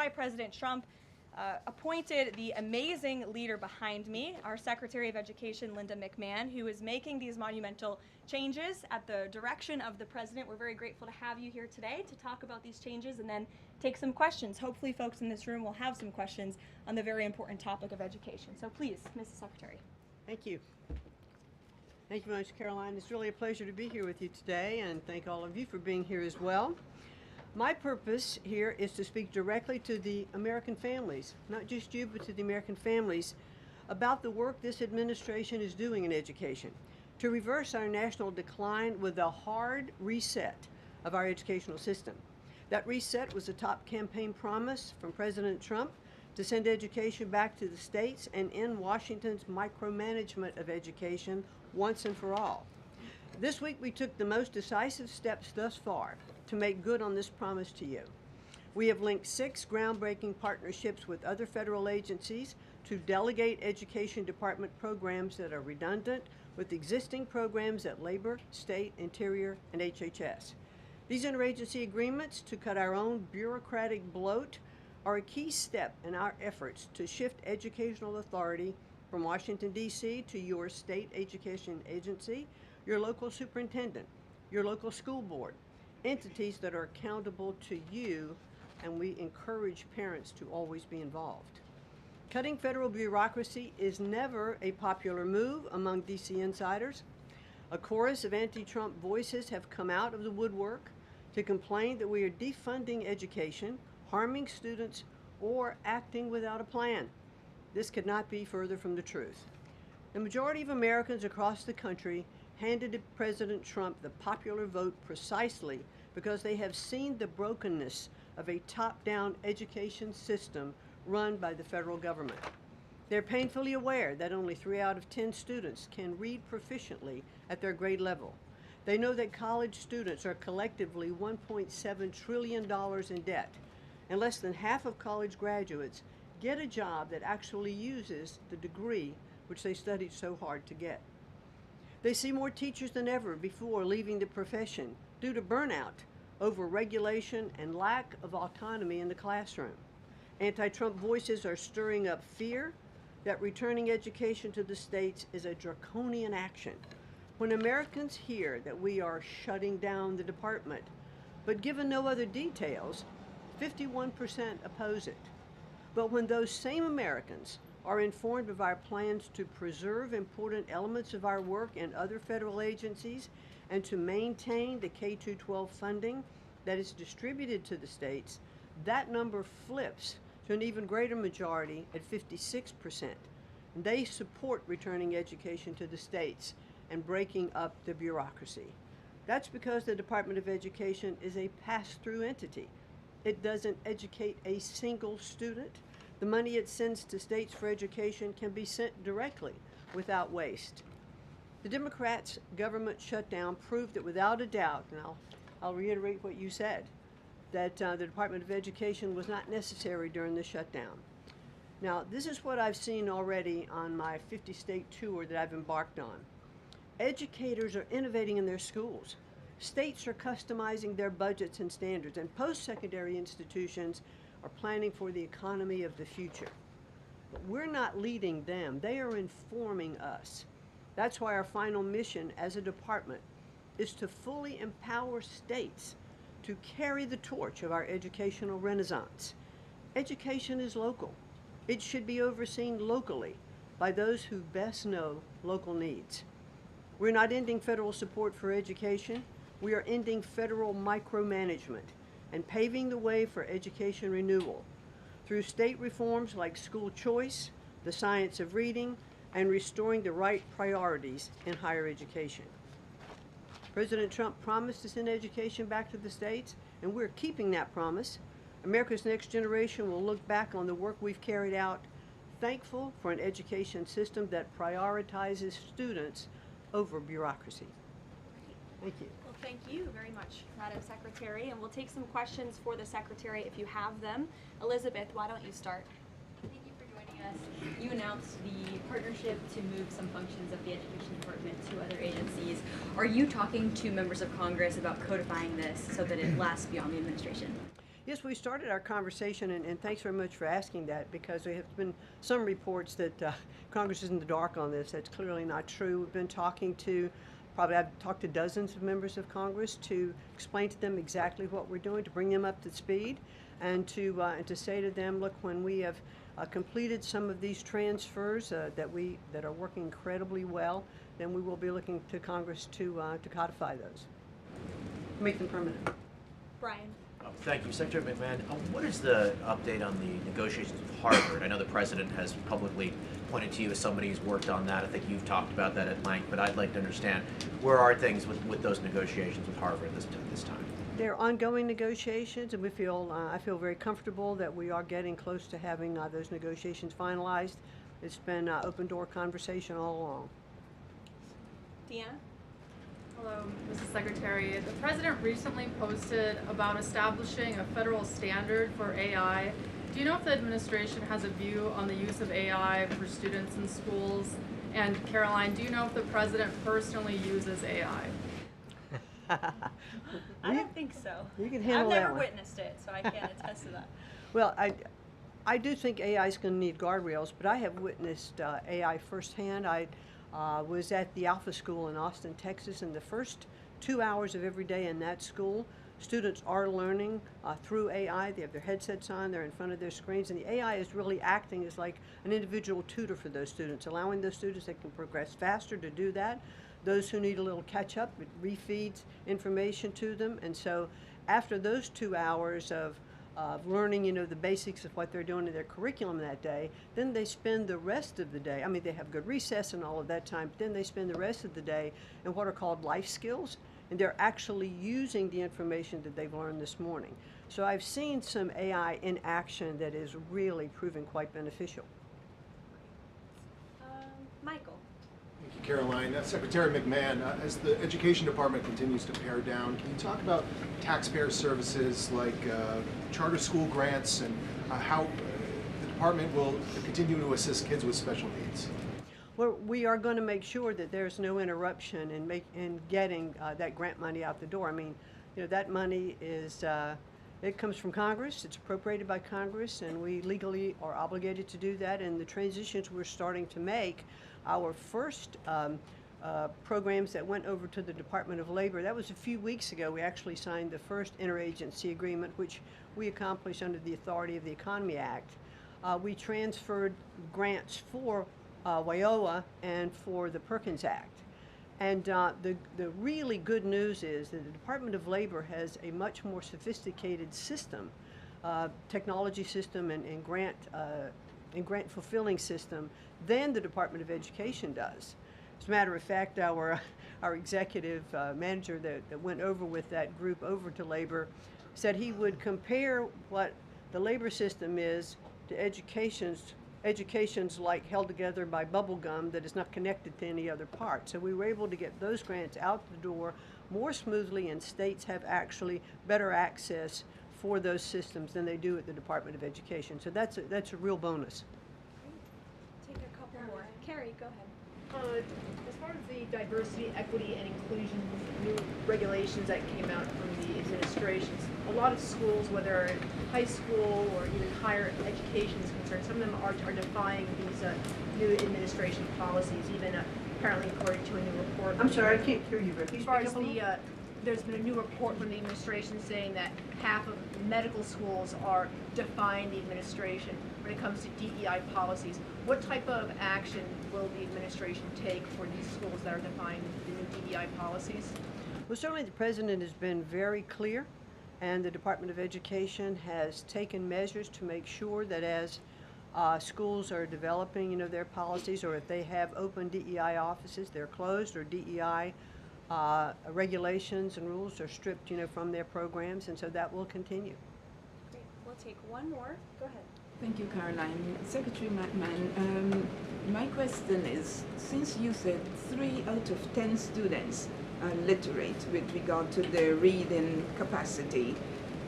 why President Trump appointed the amazing leader behind me, our Secretary of Education, Linda McMahon, who is making these monumental changes at the direction of the President. We're very grateful to have you here today to talk about these changes and then take some questions. Hopefully folks in this room will have some questions on the very important topic of education. So please, Mrs. Secretary. Thank you. Thank you very much, Caroline. It's really a pleasure to be here with you today, and thank all of you for being here as well. My purpose here is to speak directly to the American families, not just you, but to the American families, about the work this administration is doing in education to reverse our national decline with a hard reset of our educational system. That reset was a top campaign promise from President Trump to send education back to the states and end Washington's micromanagement of education once and for all. This week we took the most decisive steps thus far to make good on this promise to you. We have linked 6 groundbreaking partnerships with other federal agencies to delegate education department programs that are redundant with existing programs at Labor, State, Interior, and HHS. These interagency agreements to cut our own bureaucratic bloat are a key step in our efforts to shift educational authority from Washington, D.C. to your state education agency, your local superintendent, your local school board, entities that are accountable to you, and we encourage parents to always be involved. Cutting federal bureaucracy is never a popular move among D.C. insiders. A chorus of anti-Trump voices have come out of the woodwork to complain that we are defunding education, harming students, or acting without a plan. This could not be further from the truth. The majority of Americans across the country handed to President Trump the popular vote precisely because they have seen the brokenness of a top-down education system run by the federal government. They're painfully aware that only 3 out of 10 students can read proficiently at their grade level. They know that college students are collectively $1.7 trillion in debt, and less than half of college graduates get a job that actually uses the degree which they studied so hard to get. They see more teachers than ever before leaving the profession due to burnout, over-regulation, and lack of autonomy in the classroom. Anti-Trump voices are stirring up fear that returning education to the states is a draconian action. When Americans hear that we are shutting down the department, but given no other details, 51% oppose it. But when those same Americans are informed of our plans to preserve important elements of our work in other federal agencies and to maintain the K-12 funding that is distributed to the states, that number flips to an even greater majority at 56%. And they support returning education to the states and breaking up the bureaucracy. That's because the Department of Education is a pass-through entity. It doesn't educate a single student. The money it sends to states for education can be sent directly without waste. The Democrats' government shutdown proved that without a doubt, and I'll reiterate what you said, that the Department of Education was not necessary during the shutdown. Now, this is what I've seen already on my 50-state tour that I've embarked on. Educators are innovating in their schools. States are customizing their budgets and standards, and post-secondary institutions are planning for the economy of the future. But we're not leading them. They are informing us. That's why our final mission as a department is to fully empower states to carry the torch of our educational renaissance. Education is local. It should be overseen locally by those who best know local needs. We're not ending federal support for education. We are ending federal micromanagement and paving the way for education renewal through state reforms like school choice, the science of reading, and restoring the right priorities in higher education. President Trump promised to send education back to the states, and we're keeping that promise. America's next generation will look back on the work we've carried out, thankful for an education system that prioritizes students over bureaucracy. Thank you. Well, thank you very much, Madam Secretary, and we'll take some questions for the Secretary if you have them. Elizabeth, why don't you start? Thank you for joining us. You announced the partnership to move some functions of the Education Department to other agencies. Are you talking to members of Congress about codifying this so that it lasts beyond the administration? Yes, we started our conversation, and thanks very much for asking that, because there have been some reports that Congress is in the dark on this. That's clearly not true. We've been talking to, I've talked to dozens of members of Congress to explain to them exactly what we're doing, to bring them up to speed, and to say to them, look, when we have completed some of these transfers that are working incredibly well, then we will be looking to Congress to codify those, make them permanent. Brian. Thank you. Secretary McMahon, what is the update on the negotiations with Harvard? I know the President has publicly pointed to you as somebody who's worked on that. I think you've talked about that at length, but I'd like to understand, where are things with those negotiations with Harvard this time? They're ongoing negotiations, and I feel very comfortable that we are getting close to having those negotiations finalized. It's been open door conversation all along. Deanna? Hello, Mrs. Secretary. The President recently posted about establishing a federal standard for AI. Do you know if the administration has a view on the use of AI for students in schools? And Caroline, do you know if the President personally uses AI? I don't think so. You can handle I've that never one. witnessed it, so I can't attest to that. Well, I do think AI is going to need guardrails, but I have witnessed AI firsthand. I was at the Alpha School in Austin, Texas, and the first 2 hours of every day in that school, students are learning through AI. They have their headsets on, they're in front of their screens, and the AI is really acting as like an individual tutor for those students, allowing those students that can progress faster to do that. Those who need a little catch-up, it refeeds information to them. And so after those 2 hours of learning, the basics of what they're doing in their curriculum that day, then they spend the rest of the day, I mean, they have good recess and all of that time, but then they spend the rest of the day in what are called life skills, and they're actually using the information that they've learned this morning. So I've seen some AI in action that is really proving quite beneficial. Michael. Thank you, Caroline. Secretary McMahon, as the Education Department continues to pare down, can you talk about taxpayer services like charter school grants and how the department will continue to assist kids with special needs? Well, we are going to make sure that there's no interruption in getting that grant money out the door. I mean, that money is, it comes from Congress, it's appropriated by Congress, and we legally are obligated to do that. And the transitions we're starting to make, our first programs that went over to the Department of Labor, that was a few weeks ago. We actually signed the first interagency agreement, which we accomplished under the authority of the Economy Act. We transferred grants for WIOA and for the Perkins Act. And the really good news is that the Department of Labor has a much more sophisticated system, technology system and grant fulfilling system than the Department of Education does. As a matter of fact, our executive manager that went over with that group over to Labor said he would compare what the labor system is to education's like held together by bubble gum that is not connected to any other part. So we were able to get those grants out the door more smoothly, and states have actually better access for those systems than they do at the Department of Education. So that's a real bonus. Take a couple more. Carrie, go ahead. As far as the diversity, equity, and inclusion new regulations that came out from the administrations, a lot of schools, whether high school or even higher education is concerned, some of them are defying these new administration policies, even apparently according to a new report. I'm sorry, I can't hear you, Rick. As far as there's been a new report from the administration saying that half of medical schools are defying the administration when it comes to DEI policies. What type of action will the administration take for these schools that are defying the new DEI policies? Well, certainly the President has been very clear, and the Department of Education has taken measures to make sure that as schools are developing, their policies, or if they have open DEI offices, they're closed, or DEI regulations and rules are stripped, from their programs, and so that will continue. Great. We'll take one more. Go ahead. Thank you, Caroline. Secretary McMahon, my question is, since you said 3 out of 10 students are literate with regard to their reading capacity,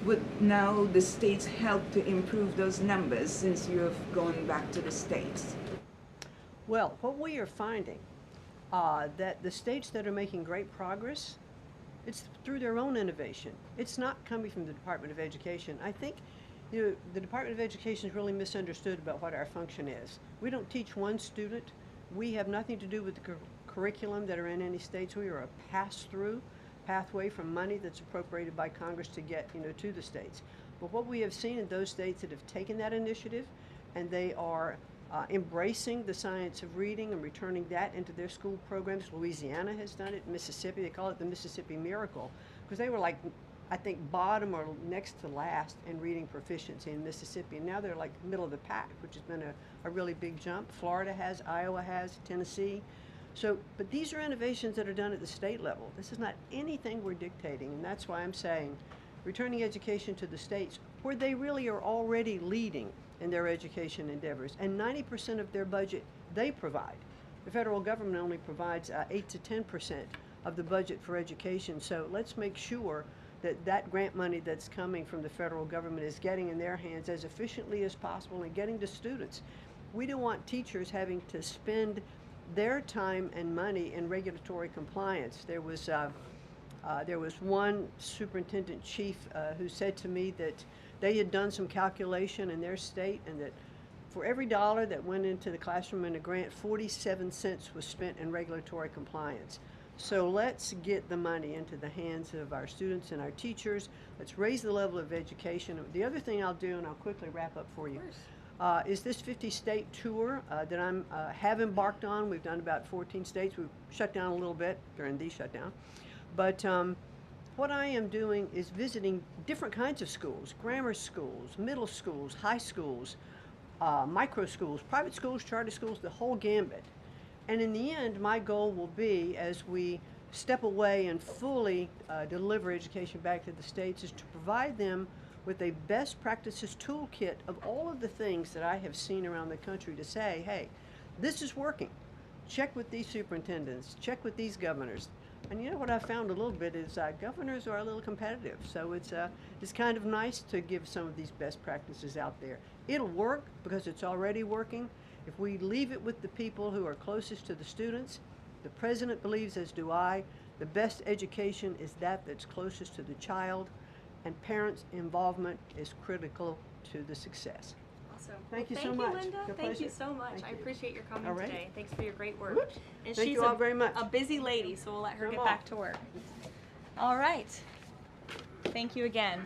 would now the states help to improve those numbers since you have gone back to the states? Well, what we are finding that the states that are making great progress It's through their own innovation. It's not coming from the Department of Education. I think the Department of Education is really misunderstood about what our function is. We don't teach one student. We have nothing to do with the curriculum that are in any states. We are a pass-through pathway from money that's appropriated by Congress to get to the states. But what we have seen in those states that have taken that initiative and they are embracing the science of reading and returning that into their school programs. Louisiana has done it. Mississippi, they call it the Mississippi Miracle, because they were like, I think, bottom or next to last in reading proficiency in Mississippi. And now they're like middle of the pack, which has been a really big jump. Florida has, Iowa has, Tennessee. So, but these are innovations that are done at the state level. This is not anything we're dictating, and that's why I'm saying returning education to the states where they really are already leading in their education endeavors, and 90% of their budget they provide. The federal government only provides 8 to 10% of the budget for education, so let's make sure that that grant money that's coming from the federal government is getting in their hands as efficiently as possible and getting to students. We don't want teachers having to spend their time and money in regulatory compliance. There was one superintendent chief who said to me that they had done some calculation in their state, and that for every dollar that went into the classroom in a grant, 47 cents was spent in regulatory compliance. So let's get the money into the hands of our students and our teachers. Let's raise the level of education. The other thing I'll do, and I'll quickly wrap up for you, is this 50-state tour that I have embarked on. We've done about 14 states. We've shut down a little bit during the shutdown. But what I am doing is visiting different kinds of schools, grammar schools, middle schools, high schools, micro schools, private schools, charter schools, the whole gambit. And in the end, my goal will be, as we step away and fully deliver education back to the states, is to provide them with a best practices toolkit of all of the things that I have seen around the country to say, hey, this is working. Check with these superintendents, check with these governors. And you know what I found a little bit is governors are a little competitive, so it's kind of nice to give some of these best practices out there. It'll work because it's already working. If we leave it with the people who are closest to the students, the president believes, as do I, the best education is that's closest to the child, and parents' involvement is critical to the success. Awesome. Thank you so Thank much. you, Linda. Your Thank you pleasure. so much. Thank I you. appreciate your coming All right. today. Thanks for your great work. Whoop. And Thank she's you all very much. a busy lady, so we'll let her Come get on. back to work. All right. Thank you again.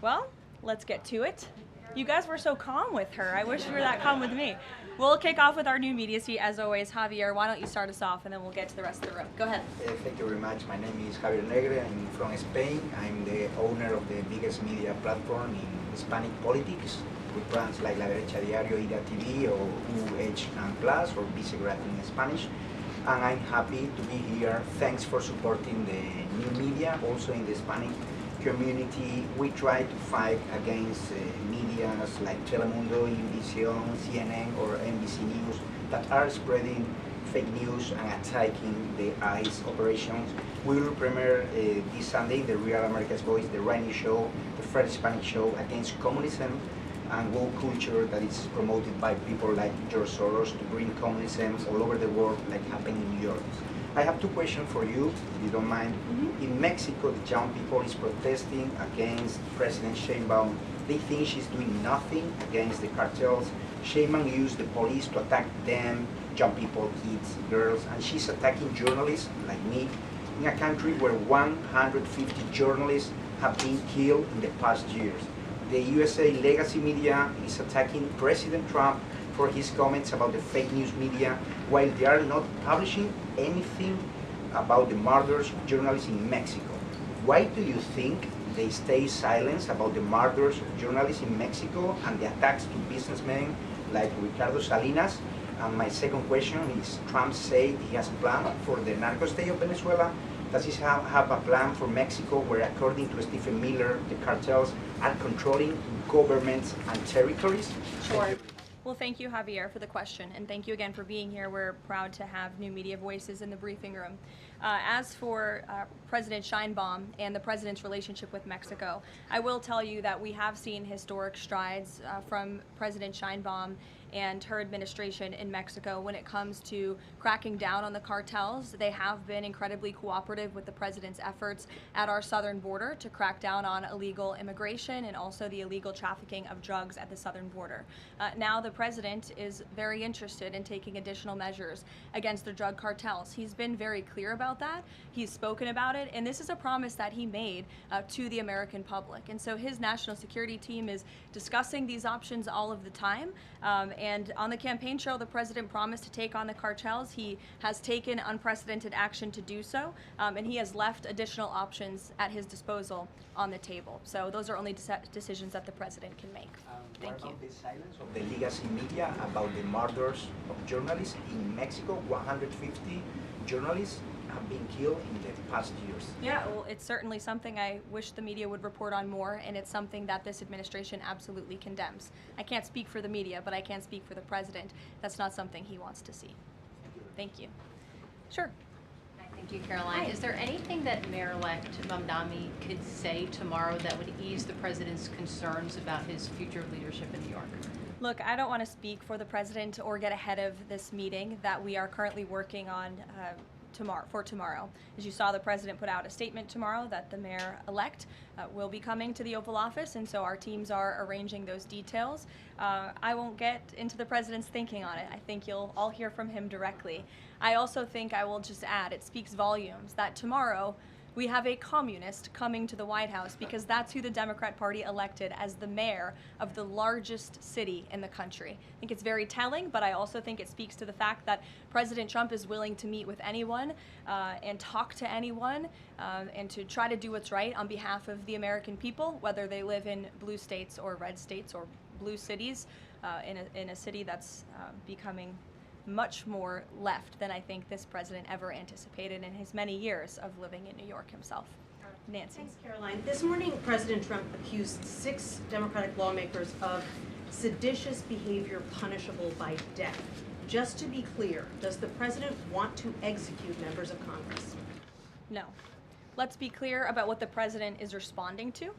Well, let's get to it. You guys were so calm with her. I wish you were that calm with me. We'll kick off with our new media suite, as always. Javier, why don't you start us off, and then we'll get to the rest of the room. Go ahead. Thank you very much. My name is Javier Negre. I'm from Spain. I'm the owner of the biggest media platform in Hispanic politics, with brands like La Derecha Diario, Ida TV, or UH+ or Vicegrad in Spanish. And I'm happy to be here. Thanks for supporting the new media, also in the Hispanic community. We try to fight against medias like Telemundo, Univision, CNN, or NBC News that are spreading fake news and attacking the ICE operations. We will premiere this Sunday the Real America's Voice, the Rainy Show, the first Hispanic show against communism and woke culture that is promoted by people like George Soros to bring communism all over the world, like happened in New York. I have two questions for you, if you don't mind. In Mexico, the young people is protesting against President Sheinbaum. They think she's doing nothing against the cartels. Sheinbaum used the police to attack them, young people, kids, girls, and she's attacking journalists like me in a country where 150 journalists have been killed in the past years. The USA legacy media is attacking President Trump for his comments about the fake news media, while they are not publishing anything about the murders of journalists in Mexico. Why do you think they stay silent about the murders of journalists in Mexico and the attacks to businessmen like Ricardo Salinas? And my second question is, Trump said he has a plan for the narco state of Venezuela. Does he have a plan for Mexico where, according to Stephen Miller, the cartels are controlling governments and territories? Sure. Well, thank you, Javier, for the question, and thank you again for being here. We're proud to have new media voices in the briefing room. As for President Sheinbaum and the president's relationship with Mexico, I will tell you that we have seen historic strides from President Sheinbaum and her administration in Mexico when it comes to cracking down on the cartels. They have been incredibly cooperative with the president's efforts at our southern border to crack down on illegal immigration and also the illegal trafficking of drugs at the southern border. Now the president is very interested in taking additional measures against the drug cartels. He's been very clear about that. He's spoken about it, and this is a promise that he made to the American public. And so his national security team is discussing these options all of the time. And on the campaign trail, the president promised to take on the cartels. He has taken unprecedented action to do so, and he has left additional options at his disposal on the table. So those are only decisions that the president can make. Thank you. What about the silence of the legacy media about the murders of journalists in Mexico? 150 journalists have been killed in the past years. Yeah, well, it's certainly something I wish the media would report on more, and it's something that this administration absolutely condemns. I can't speak for the media, but I can speak for the president. That's not something he wants to see. Thank you. Sure. Hi, thank you, Caroline. Hi. Is there anything that Mayor-elect Mamdani could say tomorrow that would ease the president's concerns about his future leadership in New York? Look, I don't want to speak for the president or get ahead of this meeting that we are currently working on tomorrow. As you saw, the president put out a statement tomorrow that the mayor-elect will be coming to the Oval Office, and so our teams are arranging those details. I won't get into the president's thinking on it. I think you'll all hear from him directly. I also think I will just add, it speaks volumes that tomorrow we have a communist coming to the White House because that's who the Democrat Party elected as the mayor of the largest city in the country. I think it's very telling, but I also think it speaks to the fact that President Trump is willing to meet with anyone and talk to anyone and to try to do what's right on behalf of the American people, whether they live in blue states or red states or blue cities, in a city that's becoming much more left than I think this president ever anticipated in his many years of living in New York himself. Nancy. Thanks, Caroline. This morning, President Trump accused 6 Democratic lawmakers of seditious behavior punishable by death. Just to be clear, does the president want to execute members of Congress? No. Let's be clear about what the president is responding to,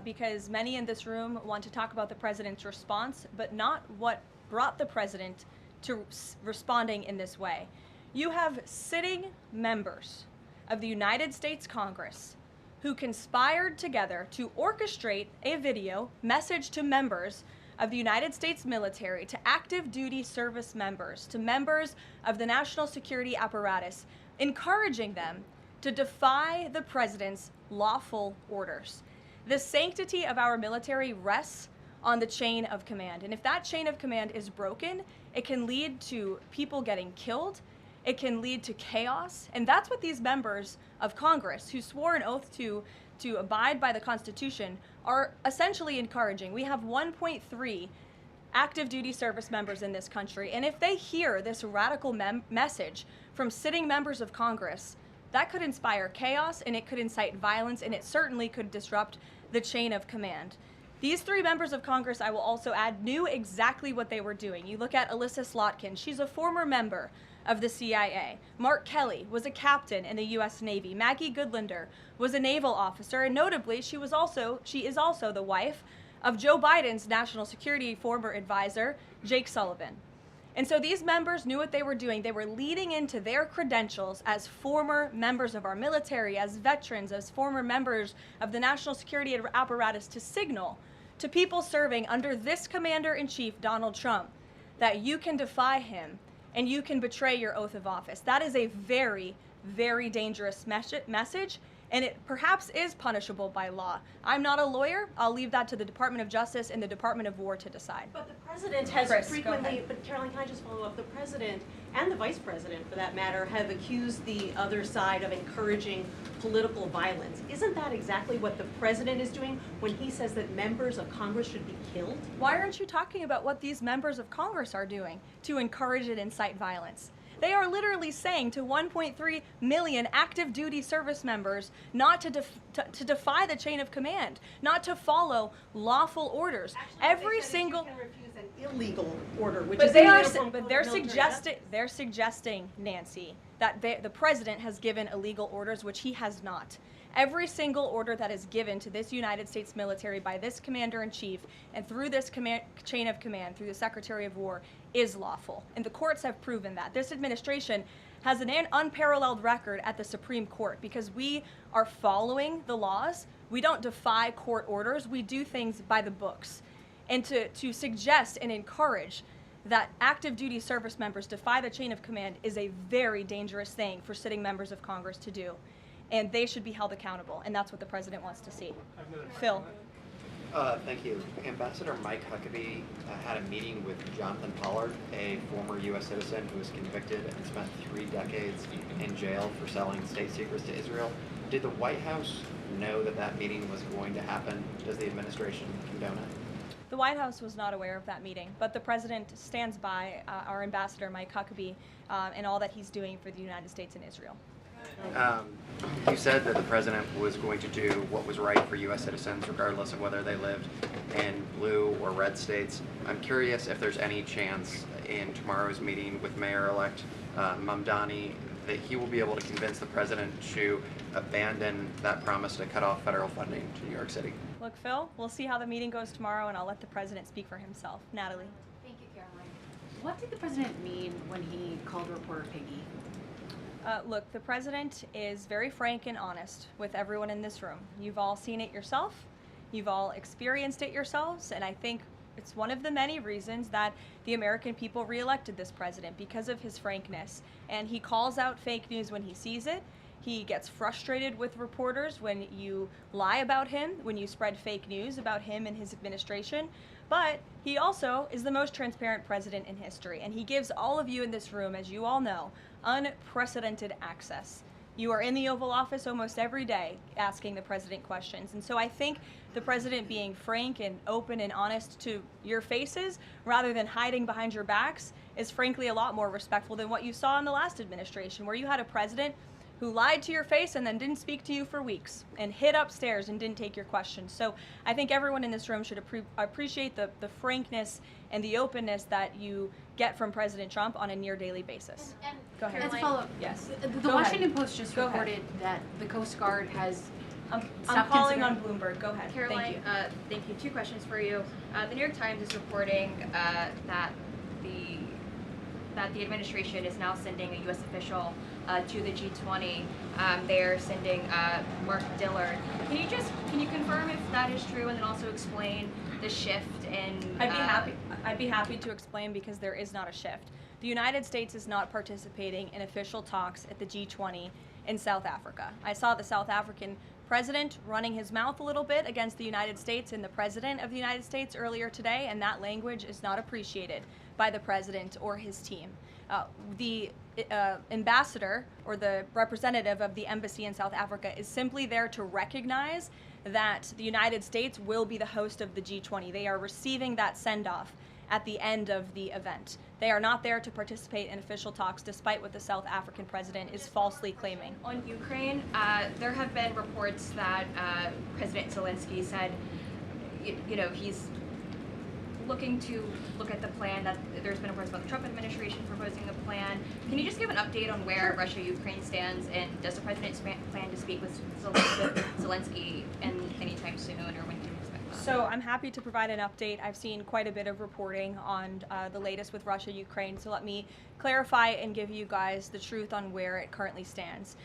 because many in this room want to talk about the president's response, but not what brought the president to responding in this way. You have sitting members of the United States Congress who conspired together to orchestrate a video message to members of the United States military, to active duty service members, to members of the national security apparatus, encouraging them to defy the president's lawful orders. The sanctity of our military rests on the chain of command. And if that chain of command is broken, it can lead to people getting killed. It can lead to chaos. And that's what these members of Congress who swore an oath to abide by the Constitution are essentially encouraging. We have 1.3 active duty service members in this country. And if they hear this radical message from sitting members of Congress, that could inspire chaos and it could incite violence and it certainly could disrupt the chain of command. These 3 members of Congress, I will also add, knew exactly what they were doing. You look at Alyssa Slotkin. She's a former member of the CIA. Mark Kelly was a captain in the U.S. Navy. Maggie Goodlander was a naval officer, and notably, she is also the wife of Joe Biden's national security former advisor, Jake Sullivan. And so these members knew what they were doing. They were leading into their credentials as former members of our military, as veterans, as former members of the national security apparatus to signal to people serving under this commander-in-chief, Donald Trump, that you can defy him and you can betray your oath of office. That is a very, very dangerous message, and it perhaps is punishable by law. I'm not a lawyer. I'll leave that to the Department of Justice and the Department of War to decide. But the president has Chris, frequently, but Caroline, can I just follow up? The president and the vice president, for that matter, have accused the other side of encouraging political violence. Isn't that exactly what the president is doing when he says that members of Congress should be killed? Why aren't you talking about what these members of Congress are doing to encourage and incite violence? They are literally saying to 1.3 million active duty service members not to defy the chain of command, not to follow lawful orders. Actually, Every single you can refuse an illegal order, which but is they in are uniform but of they're military suggesting Nancy, that the president has given illegal orders, which he has not. Every single order that is given to this United States military by this commander-in-chief and through this chain of command, through the Secretary of War, is lawful. And the courts have proven that. This administration has an unparalleled record at the Supreme Court because we are following the laws. We don't defy court orders. We do things by the books. And to suggest and encourage that active duty service members defy the chain of command is a very dangerous thing for sitting members of Congress to do. And they should be held accountable, and that's what the president wants to see. Phil. Thank you. Ambassador Mike Huckabee had a meeting with Jonathan Pollard, a former U.S. citizen who was convicted and spent 3 decades in jail for selling state secrets to Israel. Did the White House know that that meeting was going to happen? Does the administration condone it? The White House was not aware of that meeting, but the president stands by our ambassador, Mike Huckabee, and all that he's doing for the United States and Israel. You said that the president was going to do what was right for U.S. citizens, regardless of whether they lived in blue or red states. I'm curious if there's any chance in tomorrow's meeting with Mayor-elect Mamdani that he will be able to convince the president to abandon that promise to cut off federal funding to New York City. Look, Phil, we'll see how the meeting goes tomorrow, and I'll let the president speak for himself. Natalie. Thank you, Caroline. What did the president mean when he called reporter piggy? Look, the president is very frank and honest with everyone in this room. You've all seen it yourself. You've all experienced it yourselves, and I think it's one of the many reasons that the American people reelected this president, because of his frankness. And he calls out fake news when he sees it. He gets frustrated with reporters when you lie about him, when you spread fake news about him and his administration. But he also is the most transparent president in history, and he gives all of you in this room, as you all know, unprecedented access. You are in the Oval Office almost every day asking the president questions. And so I think the president being frank and open and honest to your faces rather than hiding behind your backs is frankly a lot more respectful than what you saw in the last administration, where you had a president who lied to your face and then didn't speak to you for weeks and hid upstairs and didn't take your questions. So I think everyone in this room should appreciate the frankness and the openness that you get from President Trump on a near daily basis. And Go ahead. As a follow-up, Yes. The Washington Post just reported that the Coast Guard has I'm stopped calling on considering- Bloomberg. Go ahead. Caroline, thank you. 2 questions for you. The New York Times is reporting that the administration is now sending a U.S. official to the G20. They're sending Mark Dillard. Can you confirm if that is true, and then also explain the shift in? I'd be happy to explain, because there is not a shift. The United States is not participating in official talks at the G20 in South Africa. I saw the South African president running his mouth a little bit against the United States and the president of the United States earlier today, and that language is not appreciated by the president or his team. The ambassador or the representative of the embassy in South Africa is simply there to recognize that the United States will be the host of the G20. They are receiving that send-off at the end of the event. They are not there to participate in official talks, despite what the South African president is falsely claiming. On Ukraine, there have been reports that President Zelensky said, he's looking to look at the plan, that there's been reports about the Trump administration proposing a plan. Can you just give an update on where Russia-Ukraine stands, and does the president plan to speak with Zelensky anytime soon, or when can you expect that? So I'm happy to provide an update. I've seen quite a bit of reporting on the latest with Russia-Ukraine, so let me clarify and give you guys the truth on where it currently stands.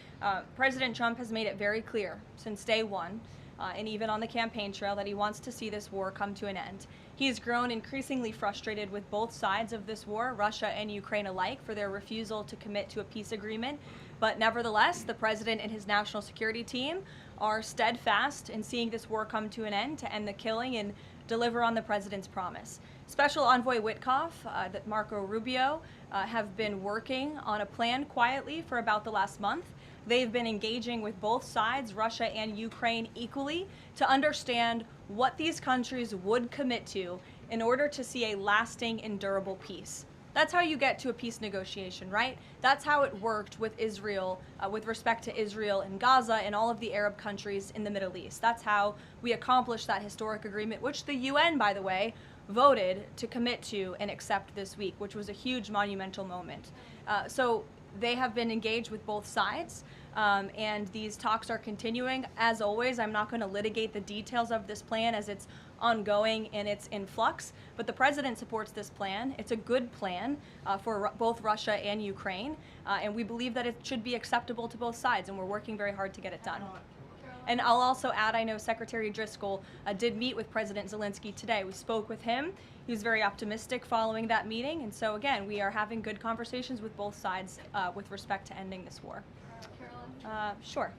President Trump has made it very clear since day one, and even on the campaign trail, that he wants to see this war come to an end. He has grown increasingly frustrated with both sides of this war, Russia and Ukraine alike, for their refusal to commit to a peace agreement. But nevertheless, the president and his national security team are steadfast in seeing this war come to an end, to end the killing and deliver on the president's promise. Special Envoy Witkoff, Marco Rubio, have been working on a plan quietly for about the last month. They've been engaging with both sides, Russia and Ukraine, equally to understand what these countries would commit to in order to see a lasting and durable peace. That's how you get to a peace negotiation, right? That's how it worked with Israel, with respect to Israel and Gaza and all of the Arab countries in the Middle East. That's how we accomplished that historic agreement, which the UN, by the way, voted to commit to and accept this week, which was a huge monumental moment. So They have been engaged with both sides, and these talks are continuing. As always, I'm not going to litigate the details of this plan as it's ongoing and it's in flux, but the president supports this plan. It's a good plan for both Russia and Ukraine, and we believe that it should be acceptable to both sides, and we're working very hard to get it done. And I'll also add, I know Secretary Driscoll did meet with President Zelensky today. We spoke with him. He was very optimistic following that meeting, and so again, we are having good conversations with both sides with respect to ending this war. Caroline? Sure.